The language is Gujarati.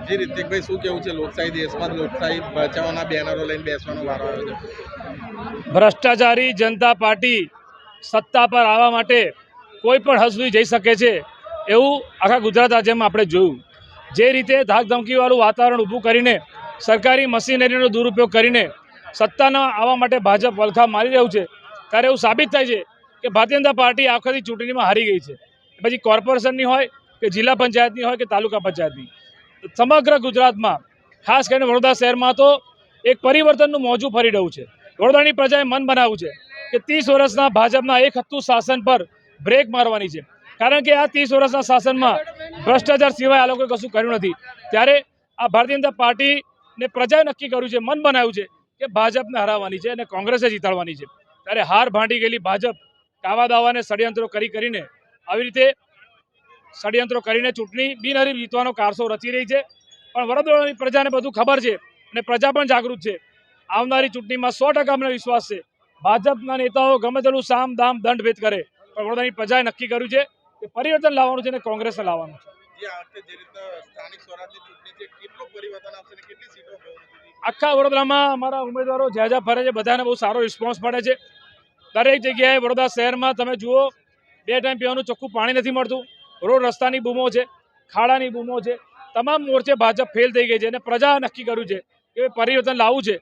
જી રિતિકભાઈ, શું કેવું છે? લોકશાહી દેશમાં લોકશાહી બચાવવાના બેનરો લઈને બેસવાનો વારો આવ્યો છે. ભ્રષ્ટાચારી જનતા પાર્ટી સત્તા પર આવવા માટે કોઈ પણ હદ સુધી જઈ શકે છે એવું આખા ગુજરાત રાજ્યમાં આપણે જોયું. જે રીતે ધાકધમકીવાળું વાતાવરણ ઊભું કરીને સરકારી મશીનરીનો દુરુપયોગ કરીને સત્તાના આવવા માટે ભાજપ વલખા મારી રહ્યું છે, ત્યારે એવું સાબિત થાય છે કે ભારતીય જનતા પાર્ટી આખરી ચૂંટણીમાં હારી ગઈ છે. પછી કોર્પોરેશનની હોય કે જિલ્લા પંચાયતની હોય કે તાલુકા પંચાયતની, સમગ્ર ગુજરાતમાં ખાસ કરીને વડોદરા શહેરમાં તો એક પરિવર્તનનું મોજું ફરી રહ્યું છે. વડોદરાની પ્રજાએ મન બનાવ્યું છે કે 30 વર્ષના ભાજપના એક હત્તુ શાસન પર બ્રેક મારવાની છે, કારણ કે આ 30 વર્ષના શાસનમાં ભ્રષ્ટાચાર સિવાય આ લોકોએ કશું કર્યું નથી. ત્યારે આ ભારતીય જનતા પાર્ટીને પ્રજાએ નક્કી કર્યું છે, મન બનાવ્યું છે કે ભાજપને હરાવવાની છે અને કોંગ્રેસે જીતાડવાની છે. ત્યારે હાર ભાંડી ગયેલી ભાજપ કાવા દાવાને ષડયંત્રો કરીને આવી રીતે ષડયંત્રો કરીને ચૂંટણી બિનહરીફ જીતવાનો કારસો રચી રહી છે. પણ વડોદરાની પ્રજાને બધું ખબર છે અને પ્રજા પણ જાગૃત છે. આવનારી ચૂંટણીમાં 100% અમને વિશ્વાસ છે. ભાજપના નેતાઓ ગમે તેટલું સામ દામ દંડ ભેદ કરે, પણ વડોદરાની પ્રજાએ નક્કી કર્યું છે કે પરિવર્તન લાવવાનું છે અને કોંગ્રેસને લાવવાનું છે. આખા વડોદરામાં અમારા ઉમેદવારો જ્યાં ફરે છે બધાને બહુ સારો રિસ્પોન્સ મળે છે. દરેક જગ્યાએ વડોદરા શહેરમાં તમે જુઓ, 2 ટાઈમ પીવાનું ચોખ્ખું પાણી નથી મળતું, રોડ રસ્તાની બૂમો છે, ખાડાની બૂમો છે. તમામ મોરચે ભાજપ ફેલ થઈ ગઈ છે અને પ્રજા નક્કી કર્યું છે કે પરિવર્તન લાવવું છે